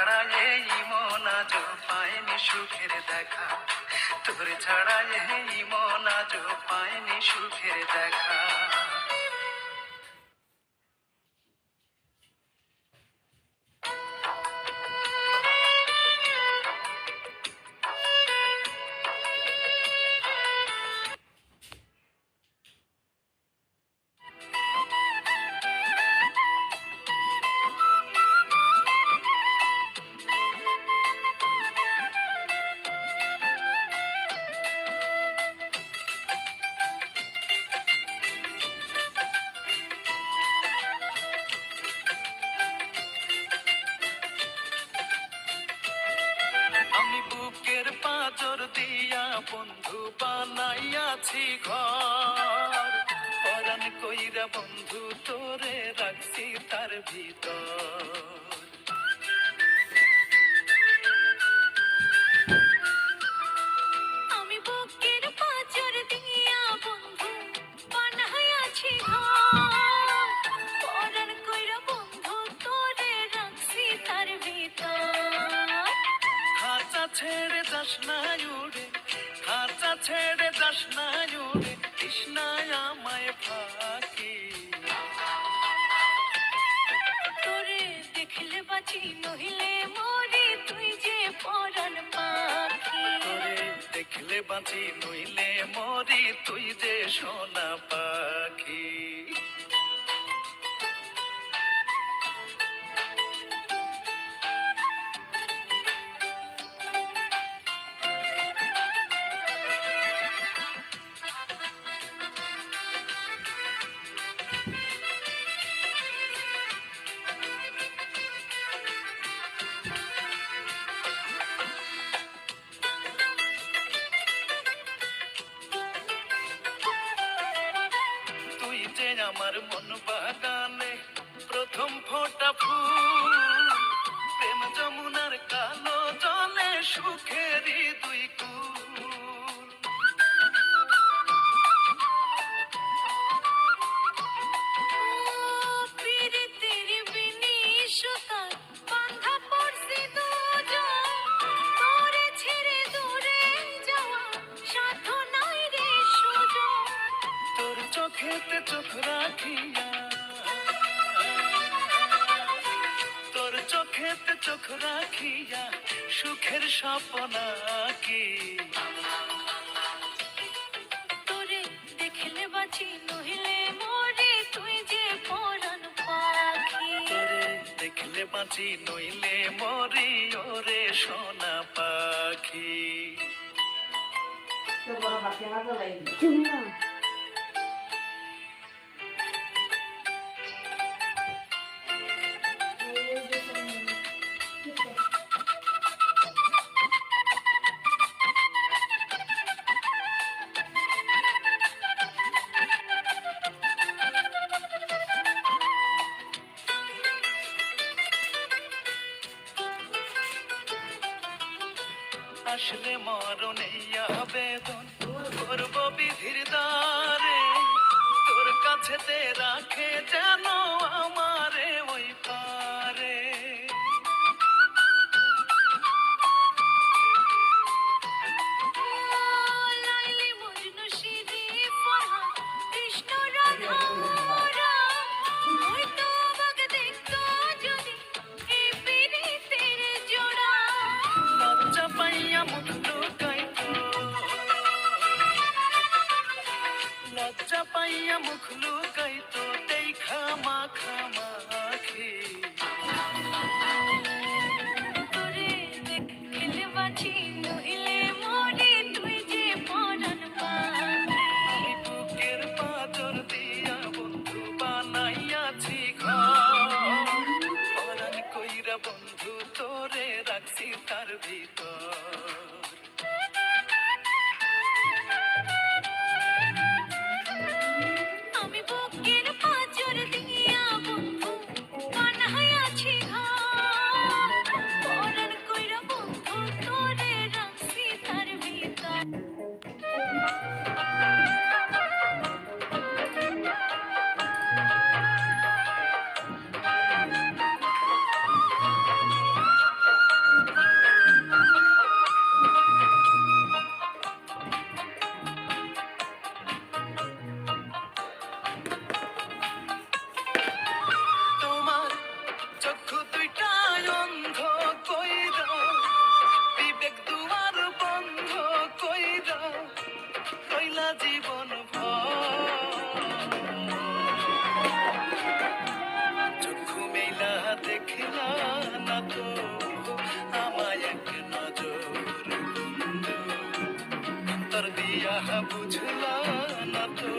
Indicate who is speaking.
Speaker 1: ছাড়া এই মন আজ পায়নি সুখের দেখা, তোর ছাড়া এই মন আজ পায়নি সুখের দেখা। পাঁজর দিয়া বন্ধু বানাইয়াছি ঘর, পরাণ কইরা বন্ধু তোরে রাখছি তার ভিতর।
Speaker 2: আমি বুকের পাঁজর দিয়া বন্ধু বানাইয়াছি ঘর, পরাণ কইরা বন্ধু তোরে রাখছি তার ভিতর।
Speaker 1: খাঁচা ছেড়ে যাস না উড়ে, খাঁচা ছেড়ে যাস না উড়ে, কৃষ্ণায় আমায় ফাঁকি।
Speaker 2: তোরে দেখলে বাঁচি নহিলে মরি, তুই যে পরাণ পাখি।
Speaker 1: তোরে দেখলে বাঁচি নইলে মরি, তুই যে সোনা পাখি। আমার মন বাগানে প্রথম ফোটা ফুল, প্রেম যমুনার কালো জলে সুখেরই দুই কুল।
Speaker 2: প্রীতির বিনি সুতায় বাঁধা পড়ছি দুজন, তোরে ছেড়ে দূরে যাওয়া সাধ্য নাই রে সুজন।
Speaker 1: তোর চোখেতে চোখ রাখিয়া, তোর চোখেতে চোখ রাখিয়া সুখের স্বপ্ন আঁকি।
Speaker 2: তোরে দেখলে বাঁচি নহিলে মরি, তুই যে পরাণ পাখি।
Speaker 1: তোরে দেখলে বাঁচি নইলে মরি, ওরে সোনা পাখি। আসলে মরণে আবেদন করব বিধির দ্বারে, তোর কাছেতে রাখে যেন আমারে ওই পারে।
Speaker 2: লাইলি মজনু শিরি ফরহাদ কৃষ্ণ রাধা মোরা, হয়তো বাগ দেখতো যদি এই পীড়িতের জোড়া।
Speaker 1: লজ্জা পাইয়া মুখ লুকাইতো, লজ্জা পাইয়া মুখ লুকাইতো, দেখা মাখামাখি।
Speaker 2: তোরে দেখলে বাঁচি নহিলে মরি, তুই যে পরাণ পাখি।
Speaker 1: বুকের পাঁজর দিয়া বন্ধু বানাইয়াছি ঘর, পরাণ কইরা বন্ধু তোরে রাখছি তার ভিতর।
Speaker 2: আমি বুকের পাঁজর দিয়া বন্ধু বানাইয়াছি ঘর,
Speaker 1: জীবন ভর। চক্ষু মেলা দেখলা না তো আমায় এক নজর বন্ধু, অন্তর দিয়া বুঝলা না তো